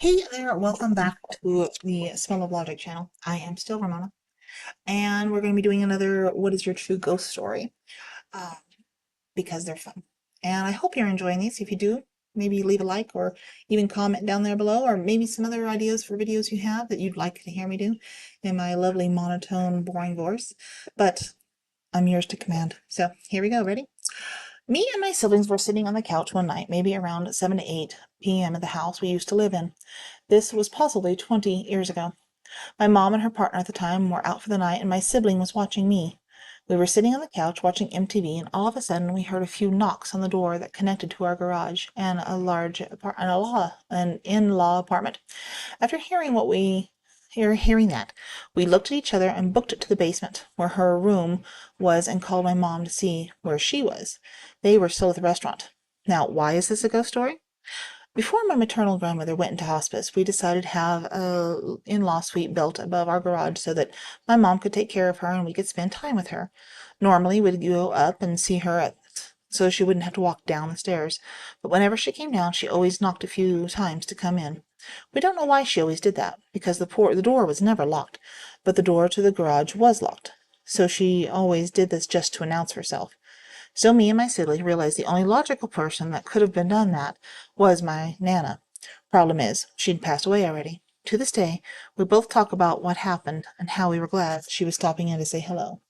Hey there, welcome back to the Smell of Logic channel. I am still Ramona, and we're going to be doing another What is Your True Ghost Story uh, because they're fun. And I hope you're enjoying these. If you do, maybe leave a like or even comment down there below, or maybe some other ideas for videos you have that you'd like to hear me do in my lovely monotone, boring voice. But I'm yours to command. So here we go. Ready? Me and my siblings were sitting on the couch one night, maybe around 7 to 8 p.m. at the house we used to live in. This was possibly 20 years ago. My mom and her partner at the time were out for the night, and my sibling was watching me. We were sitting on the couch watching MTV, and all of a sudden we heard a few knocks on the door that connected to our garage and an in-law apartment. After hearing that, we looked at each other and booked it to the basement, where her room was, and called my mom to see where she was. They were still at the restaurant. Now, why is this a ghost story? Before my maternal grandmother went into hospice, we decided to have a in-law suite built above our garage so that my mom could take care of her and we could spend time with her. Normally, we'd go up and see her so she wouldn't have to walk down the stairs. But whenever she came down, she always knocked a few times to come in. We don't know why she always did that, because the door was never locked, but the door to the garage was locked. So she always did this just to announce herself. So me and my sibling realized the only logical person that could have been done that was my Nana. Problem is, she'd passed away already. To this day, we both talk about what happened and how we were glad she was stopping in to say hello.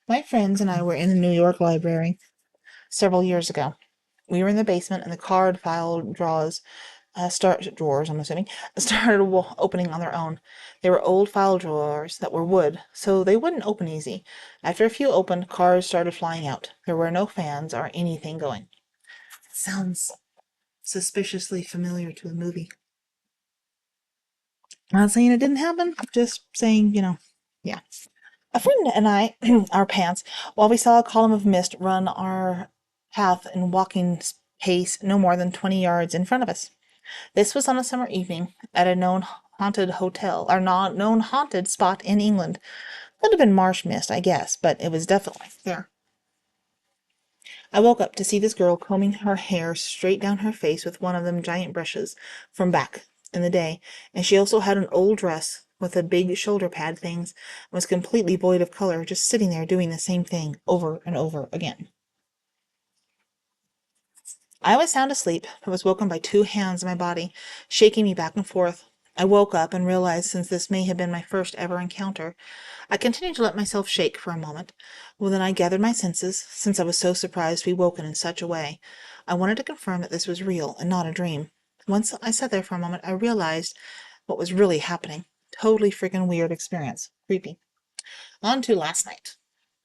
My friends and I were in the New York Library several years ago. We were in the basement, and the card file drawers, I'm assuming, started opening on their own. They were old file drawers that were wood, so they wouldn't open easy. After a few opened, cards started flying out. There were no fans or anything going. Sounds suspiciously familiar to a movie. Not saying it didn't happen, just saying, yeah. A friend and I, our pants, while we saw a column of mist run our path in walking pace no more than 20 yards in front of us. This was on a summer evening at a known haunted hotel, or not known haunted spot in England. Could have been marsh mist, I guess, but it was definitely there. I woke up to see this girl combing her hair straight down her face with one of them giant brushes from back in the day, and she also had an old dress with the big shoulder pad things and was completely void of color, just sitting there doing the same thing over and over again. I was sound asleep, but was woken by two hands in my body, shaking me back and forth. I woke up and realized, since this may have been my first ever encounter, I continued to let myself shake for a moment. Well, then I gathered my senses, since I was so surprised to be woken in such a way. I wanted to confirm that this was real and not a dream. Once I sat there for a moment, I realized what was really happening. Totally freaking weird experience. Creepy. On to last night.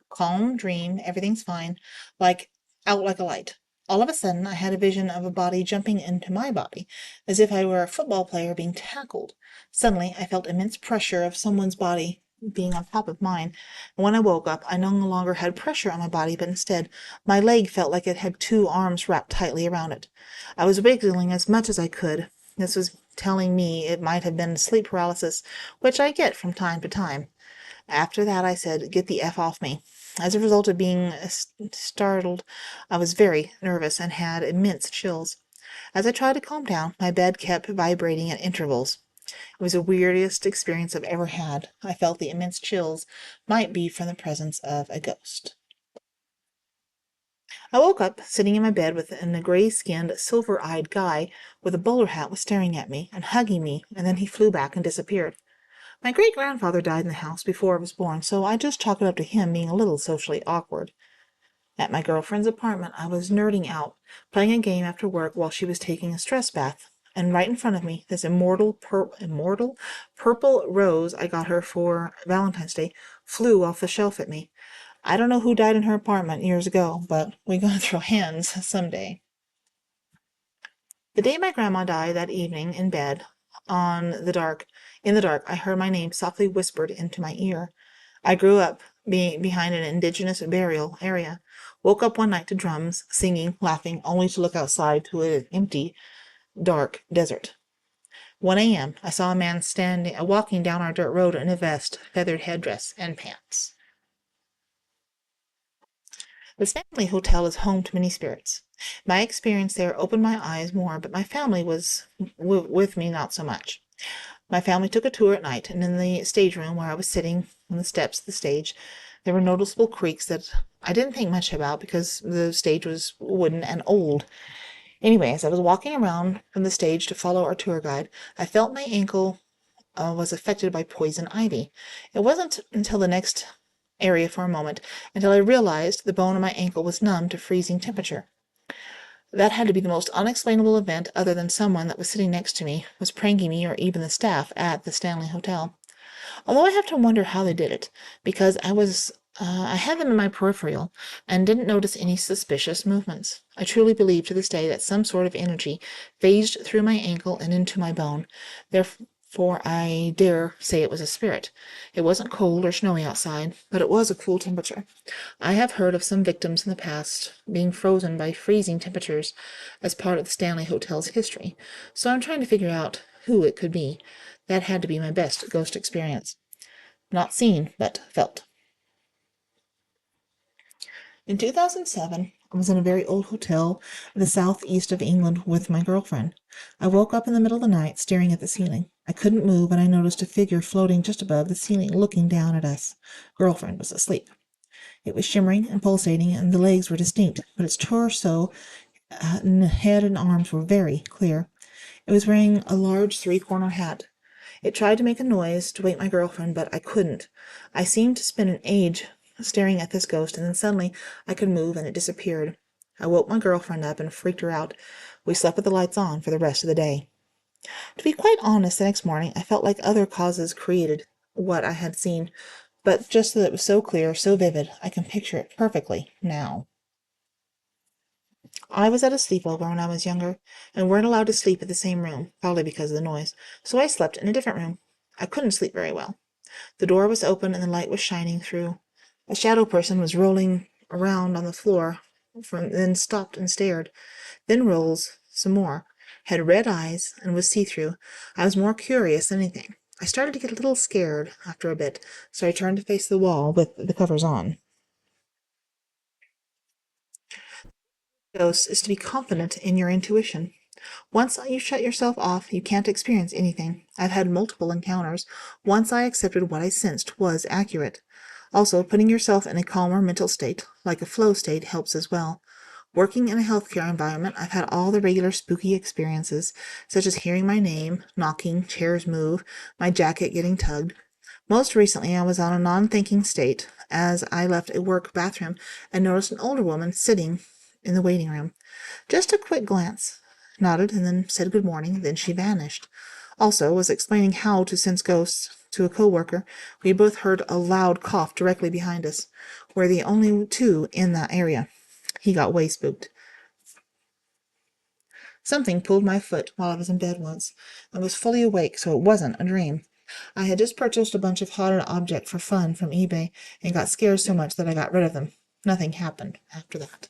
Calm dream, everything's fine, like out like a light. All of a sudden, I had a vision of a body jumping into my body, as if I were a football player being tackled. Suddenly, I felt immense pressure of someone's body being on top of mine, and when I woke up, I no longer had pressure on my body, but instead, my leg felt like it had two arms wrapped tightly around it. I was wiggling as much as I could. This was telling me it might have been sleep paralysis, which I get from time to time. After that, I said, "Get the F off me." As a result of being startled, I was very nervous and had immense chills. As I tried to calm down, my bed kept vibrating at intervals. It was the weirdest experience I've ever had. I felt the immense chills might be from the presence of a ghost. I woke up sitting in my bed with a gray-skinned, silver-eyed guy with a bowler hat was staring at me and hugging me, and then he flew back and disappeared. My great-grandfather died in the house before I was born, so I just chalk it up to him being a little socially awkward. At my girlfriend's apartment, I was nerding out, playing a game after work while she was taking a stress bath, and right in front of me, this immortal purple rose I got her for Valentine's Day flew off the shelf at me. I don't know who died in her apartment years ago, but we gonna throw hands someday. The day my grandma died, that evening in bed, in the dark, I heard my name softly whispered into my ear. I grew up being behind an indigenous burial area. Woke up one night to drums, singing, laughing, only to look outside to an empty, dark desert. 1 a.m. I saw a man walking down our dirt road in a vest, feathered headdress, and pants. This family hotel is home to many spirits. My experience there opened my eyes more, but my family was with me not so much. My family took a tour at night, and in the stage room where I was sitting on the steps of the stage, there were noticeable creaks that I didn't think much about because the stage was wooden and old. Anyway, as I was walking around from the stage to follow our tour guide, I felt my ankle was affected by poison ivy. It wasn't until the next area for a moment until I realized the bone of my ankle was numb to freezing temperature. That had to be the most unexplainable event other than someone that was sitting next to me was pranking me or even the staff at the Stanley Hotel. Although I have to wonder how they did it, because I had them in my peripheral and didn't notice any suspicious movements. I truly believe to this day that some sort of energy phased through my ankle and into my bone. Therefore, I dare say it was a spirit. It wasn't cold or snowy outside, but it was a cool temperature. I have heard of some victims in the past being frozen by freezing temperatures as part of the Stanley Hotel's history, so I'm trying to figure out who it could be. That had to be my best ghost experience. Not seen, but felt. In 2007, I was in a very old hotel in the southeast of England with my girlfriend. I woke up in the middle of the night staring at the ceiling. I couldn't move, and I noticed a figure floating just above the ceiling, looking down at us. Girlfriend was asleep. It was shimmering and pulsating, and the legs were distinct, but its torso, head, and arms were very clear. It was wearing a large three-corner hat. It tried to make a noise to wake my girlfriend, but I couldn't. I seemed to spend an age staring at this ghost, and then suddenly I could move, and it disappeared. I woke my girlfriend up and freaked her out. We slept with the lights on for the rest of the day. To be quite honest, the next morning I felt like other causes created what I had seen, but just that it was so clear, so vivid, I can picture it perfectly now. I was at a sleepover when I was younger, and weren't allowed to sleep in the same room, probably because of the noise, so I slept in a different room. I couldn't sleep very well. The door was open and the light was shining through. A shadow person was rolling around on the floor, then stopped and stared, then rolls some more, had red eyes, and was see-through. I was more curious than anything. I started to get a little scared after a bit, so I turned to face the wall with the covers on. Dose is to be confident in your intuition. Once you shut yourself off, you can't experience anything. I've had multiple encounters. Once I accepted what I sensed was accurate. Also, putting yourself in a calmer mental state, like a flow state, helps as well. Working in a healthcare environment, I've had all the regular spooky experiences, such as hearing my name, knocking, chairs move, my jacket getting tugged. Most recently, I was on a non-thinking state as I left a work bathroom and noticed an older woman sitting in the waiting room. Just a quick glance, nodded, and then said good morning, then she vanished. Also, was explaining how to sense ghosts to a coworker. We both heard a loud cough directly behind us. We're the only two in that area. He got way spooked. Something pulled my foot while I was in bed once. I was fully awake, so it wasn't a dream. I had just purchased a bunch of haunted objects for fun from eBay and got scared so much that I got rid of them. Nothing happened after that.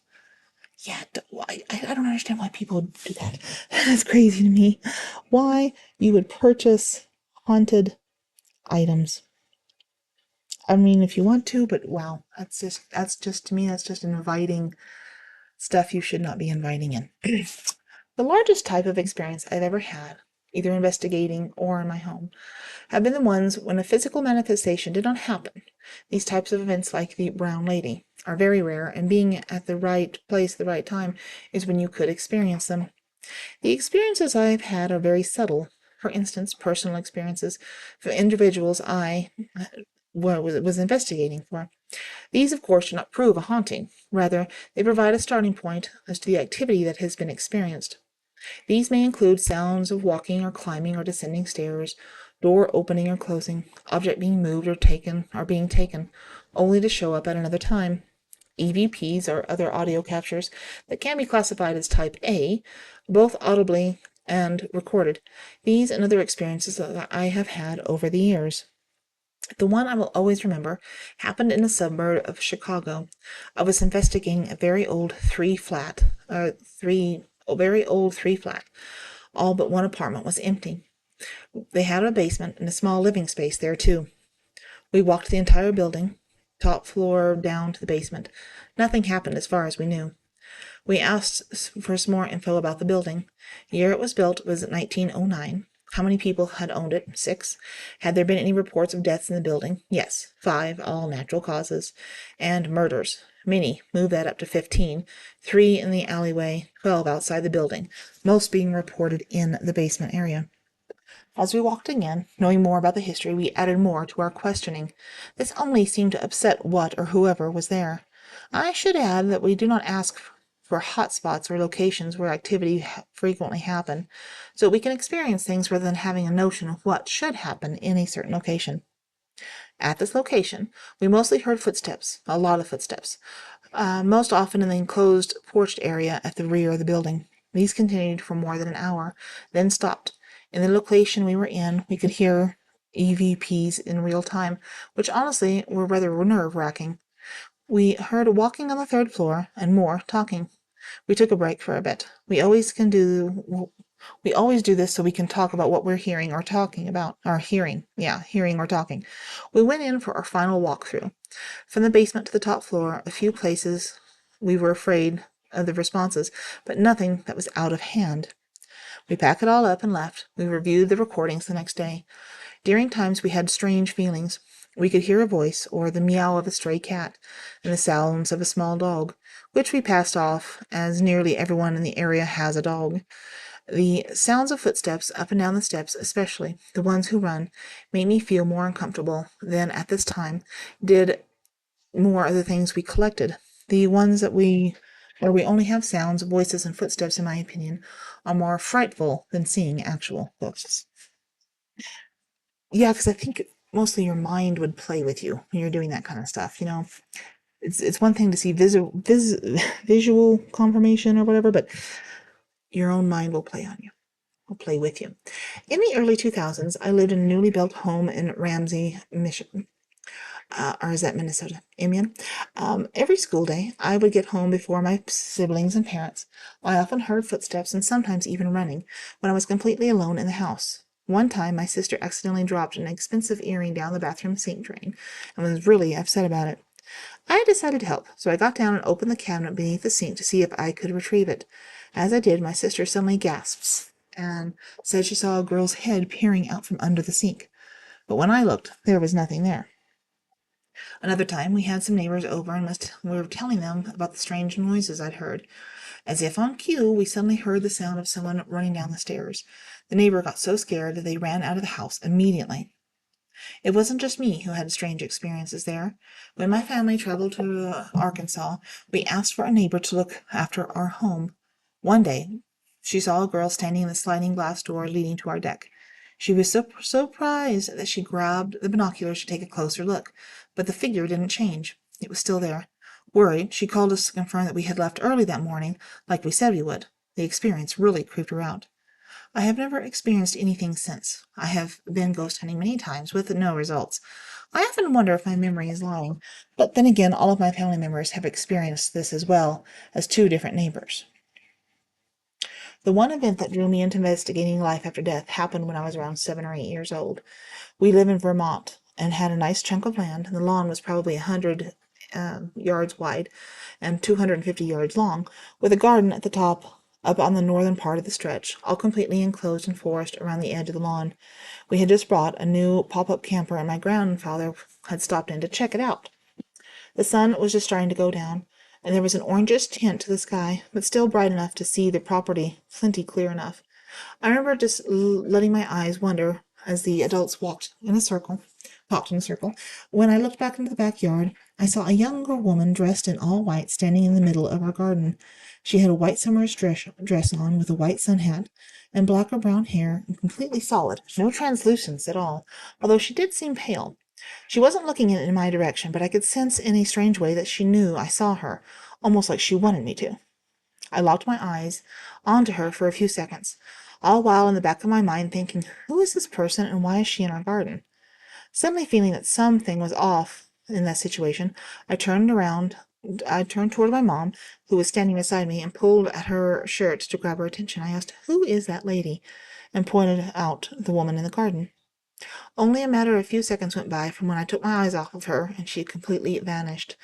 Yeah, I don't understand why people do that. That's crazy to me. Why you would purchase haunted items. I mean, if you want to, but wow, that's just to me, that's just inviting stuff you should not be inviting in. The largest type of experience I've ever had, either investigating or in my home, have been the ones when a physical manifestation did not happen. These types of events, like the brown lady, are very rare, and being at the right place at the right time is when you could experience them. The experiences I've had are very subtle. For instance, personal experiences for individuals I was investigating for. These, of course, do not prove a haunting. Rather, they provide a starting point as to the activity that has been experienced. These may include sounds of walking or climbing or descending stairs, door opening or closing, object being moved or being taken, only to show up at another time. EVPs or other audio captures that can be classified as type A, both audibly and recorded. These and other experiences that I have had over the years. The one I will always remember happened in a suburb of Chicago. I was investigating a very old three flat. All but one apartment was empty. They had a basement and a small living space there too. We walked the entire building, top floor down to the basement. Nothing happened as far as we knew. We asked for some more info about the building. Year it was built was 1909. How many people had owned it? 6. Had there been any reports of deaths in the building? Yes, 5, all natural causes. And murders. Many. Move that up to 15. 3 in the alleyway, 12 outside the building, most being reported in the basement area. As we walked again, knowing more about the history, we added more to our questioning. This only seemed to upset what or whoever was there. I should add that we do not ask for hot spots or locations where activity frequently happen, so we can experience things rather than having a notion of what should happen in a certain location. At this location, we mostly heard footsteps, a lot of footsteps, most often in the enclosed porched area at the rear of the building. These continued for more than an hour, then stopped. In the location we were in, we could hear EVPs in real time, which honestly were rather nerve-wracking. We heard walking on the 3rd floor and more talking. We took a break for a bit. We always do this so we can talk about what we're hearing or talking about. Hearing or talking. We went in for our final walkthrough. From the basement to the top floor, a few places we were afraid of the responses, but nothing that was out of hand. We packed it all up and left. We reviewed the recordings the next day. During times we had strange feelings. We could hear a voice, or the meow of a stray cat, and the sounds of a small dog, which we passed off, as nearly everyone in the area has a dog. The sounds of footsteps up and down the steps, especially the ones who run, made me feel more uncomfortable than at this time did more of the things we collected. The ones where we only have sounds, voices, and footsteps, in my opinion, are more frightful than seeing actual ghosts. Yeah, because I think mostly your mind would play with you when you're doing that kind of stuff. It's one thing to see visual confirmation or whatever, but your own mind will play on you. Will play with you. In the early 2000s, I lived in a newly built home in Ramsey, Michigan. Or is that Minnesota? Amiens. Every school day, I would get home before my siblings and parents. I often heard footsteps and sometimes even running when I was completely alone in the house. One time, my sister accidentally dropped an expensive earring down the bathroom sink drain and was really upset about it. I decided to help, so I got down and opened the cabinet beneath the sink to see if I could retrieve it. As I did, my sister suddenly gasps and said she saw a girl's head peering out from under the sink. But when I looked, there was nothing there. Another time, we had some neighbors over and we were telling them about the strange noises I'd heard. As if on cue, we suddenly heard the sound of someone running down the stairs. The neighbor got so scared that they ran out of the house immediately. It wasn't just me who had strange experiences there. When my family traveled to Arkansas, we asked for a neighbor to look after our home. One day, she saw a girl standing in the sliding glass door leading to our deck. She was so surprised that she grabbed the binoculars to take a closer look, but the figure didn't change. It was still there. Worried, she called us to confirm that we had left early that morning, like we said we would. The experience really creeped her out. I have never experienced anything since. I have been ghost hunting many times with no results. I often wonder if my memory is lying, but then again, all of my family members have experienced this as well as 2 different neighbors. The one event that drew me into investigating life after death happened when I was around 7 or 8 years old. We live in Vermont and had a nice chunk of land. The lawn was probably 100 yards wide and 250 yards long, with a garden at the top up on the northern part of the stretch, all completely enclosed in forest around the edge of the lawn. We had just bought a new pop-up camper, and my grandfather had stopped in to check it out. The sun was just starting to go down, and there was an orangish tint to the sky, but still bright enough to see the property plenty clear enough. I remember just letting my eyes wander as the adults talked in a circle. When I looked back into the backyard, I saw a younger woman dressed in all white standing in the middle of our garden. She had a white summer's dress on with a white sun hat, and black or brown hair, and completely solid, no translucence at all, although she did seem pale. She wasn't looking in my direction, but I could sense in a strange way that she knew I saw her, almost like she wanted me to. I locked my eyes onto her for a few seconds, all while in the back of my mind thinking, who is this person and why is she in our garden? Suddenly feeling that something was off in that situation, I turned toward my mom, who was standing beside me, and pulled at her shirt to grab her attention. I asked, "Who is that lady?" and pointed out the woman in the garden. Only a matter of a few seconds went by from when I took my eyes off of her, and she had completely vanished.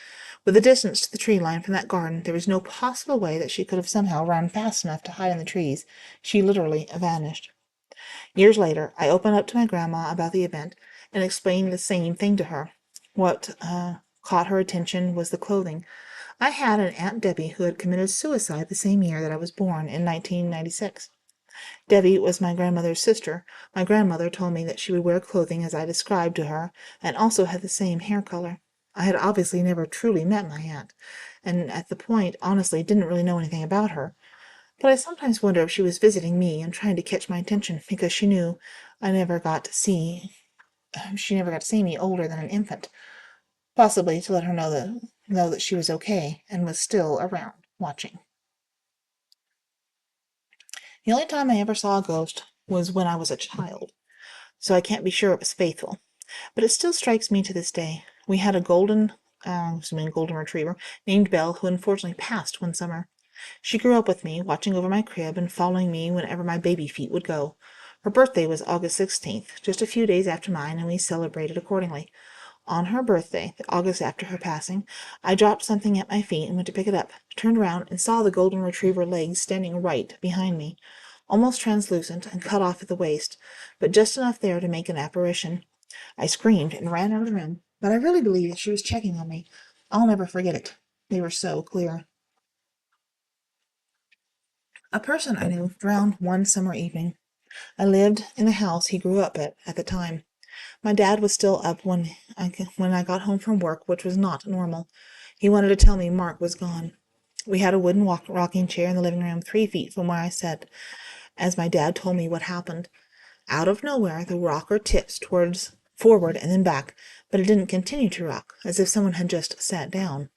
With the distance to the tree line from that garden, there was no possible way that she could have somehow run fast enough to hide in the trees. She literally vanished. Years later, I opened up to my grandma about the event and explained the same thing to her. What caught her attention was the clothing. I had an Aunt Debbie who had committed suicide the same year that I was born, in 1996. Debbie was my grandmother's sister. My grandmother told me that she would wear clothing as I described to her, and also had the same hair color. I had obviously never truly met my aunt, and at the point, honestly, didn't really know anything about her. But I sometimes wonder if she was visiting me and trying to catch my attention because she knew I never got to see she never got to see me older than an infant, possibly to let her know that she was okay and was still around watching. The only time I ever saw a ghost was when I was a child, so I can't be sure it was faithful. But it still strikes me to this day. We had a golden retriever named Belle, who unfortunately passed one summer. She grew up with me, watching over my crib and following me whenever my baby feet would go. Her birthday was August 16th, just a few days after mine, and we celebrated accordingly. On her birthday, the August after her passing, I dropped something at my feet and went to pick it up, turned around, and saw the golden retriever legs standing right behind me, almost translucent and cut off at the waist, but just enough there to make an apparition. I screamed and ran out of the room, but I really believe that she was checking on me. I'll never forget it. They were so clear. A person I knew drowned one summer evening. I lived in the house he grew up at the time. My dad was still up when I got home from work, which was not normal. He wanted to tell me Mark was gone. We had a wooden rocking chair in the living room 3 feet from where I sat, as my dad told me what happened. Out of nowhere, the rocker tips towards forward and then back, but it didn't continue to rock, as if someone had just sat down.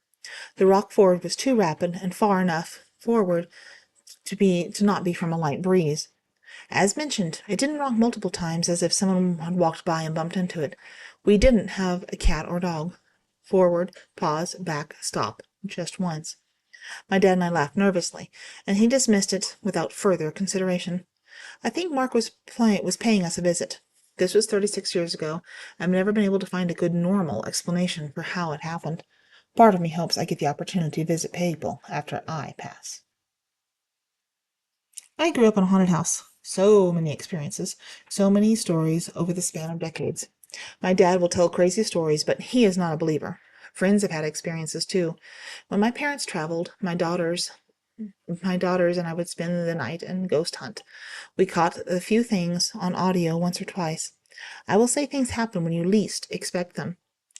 The rock forward was too rapid and far enough forward to not be from a light breeze. As mentioned, it didn't rock multiple times as if someone had walked by and bumped into it. We didn't have a cat or dog. Forward, pause, back, stop. Just once. My dad and I laughed nervously, and he dismissed it without further consideration. I think Mark was paying us a visit. This was 36 years ago. I've never been able to find a good normal explanation for how it happened. Part of me hopes I get the opportunity to visit people after I pass. I grew up in a haunted house. So many experiences, so many stories over the span of decades. My dad will tell crazy stories, but he is not a believer. Friends have had experiences too. When my parents traveled, my daughters and I would spend the night and ghost hunt. We caught a few things on audio once or twice. I will say things happen when you least expect them.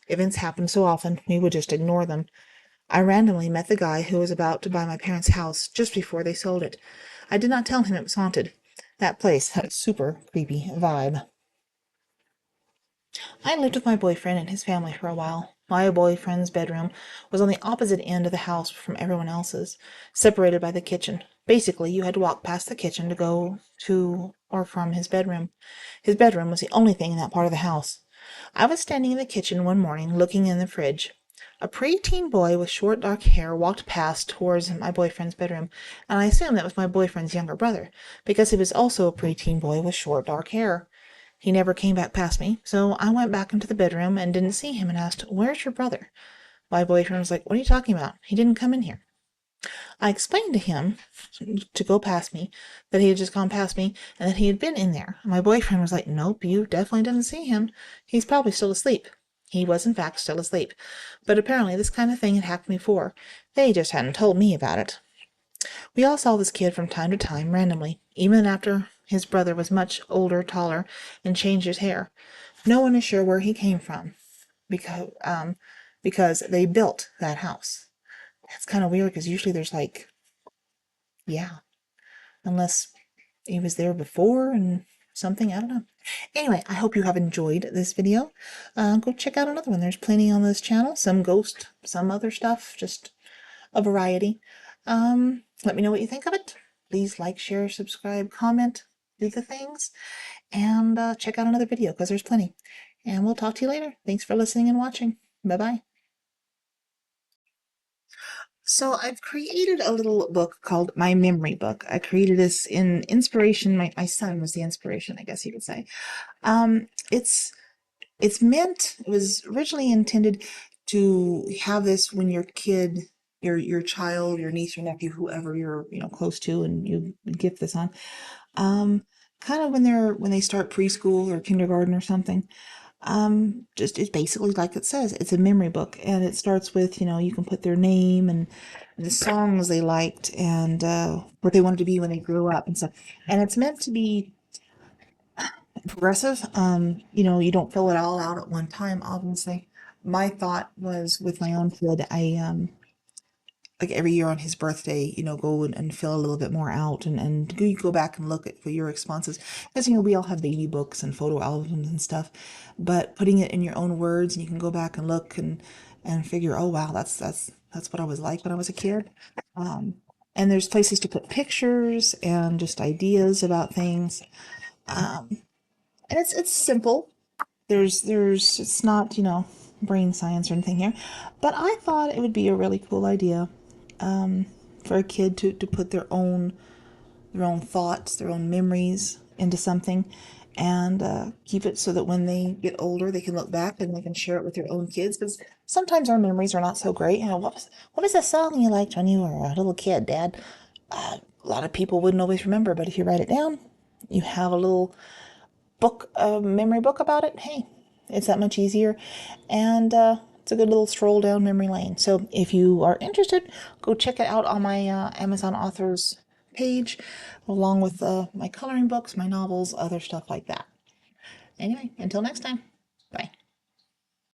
Events happened so often, we would just ignore them. I randomly met the guy who was about to buy my parents' house just before they sold it. I did not tell him it was haunted. That place had a super creepy vibe. I lived with my boyfriend and his family for a while. My boyfriend's bedroom was on the opposite end of the house from everyone else's, separated by the kitchen. Basically, you had to walk past the kitchen to go to or from his bedroom. His bedroom was the only thing in that part of the house. I was standing in the kitchen one morning, looking in the fridge. A preteen boy with short dark hair walked past towards my boyfriend's bedroom, and I assumed that was my boyfriend's younger brother, because he was also a preteen boy with short dark hair. He never came back past me, so I went back into the bedroom and didn't see him and asked, "Where's your brother?" My boyfriend was like, "What are you talking about? He didn't come in here." I explained to him to go past me, that he had just gone past me, and that he had been in there. My boyfriend was like, "Nope, you definitely didn't see him. He's probably still asleep." He was, in fact, still asleep. But apparently this kind of thing had happened before. They just hadn't told me about it. We all saw this kid from time to time, randomly, even after his brother was much older, taller, and changed his hair. No one is sure where he came from, because they built that house. That's kind of weird, because usually there's yeah, unless he was there before and something, I don't know. Anyway, I hope you have enjoyed this video. Go check out another one. There's plenty on this channel. Some ghost, some other stuff, just a variety. Let me know what you think of it. Please like, share, subscribe, comment, do the things, and check out another video because there's plenty. And we'll talk to you later. Thanks for listening and watching. Bye-bye. So I've created a little book called My Memory Book. I created this in inspiration. My son was the inspiration, I guess you could say. It's it was originally intended to have this when your kid, your child, your niece, your nephew, whoever you're, close to, and you gift this on, um, kind of when they start preschool or kindergarten or something. Just it's basically like it says, it's a memory book, and it starts with, you can put their name and the songs they liked, and what they wanted to be when they grew up and stuff. And it's meant to be progressive. You don't fill it all out at one time, obviously. My thought was with my own kid, I like every year on his birthday, go and fill a little bit more out, and go back and look at for your responses. Because, we all have baby books and photo albums and stuff, but putting it in your own words, and you can go back and look and figure, oh wow, that's what I was like when I was a kid. Um, and there's places to put pictures and just ideas about things. And it's simple. It's not, brain science or anything here, but I thought it would be a really cool idea, for a kid to put their own thoughts, their own memories into something, and keep it so that when they get older, they can look back and they can share it with their own kids. Because sometimes our memories are not so great. What was that song you liked when you were a little kid, Dad? A lot of people wouldn't always remember, but if you write it down, you have a little book, a memory book about it. Hey, it's that much easier, and it's a good little stroll down memory lane. So if you are interested, go check it out on my Amazon authors page, along with my coloring books, my novels, other stuff like that. Anyway, until next time.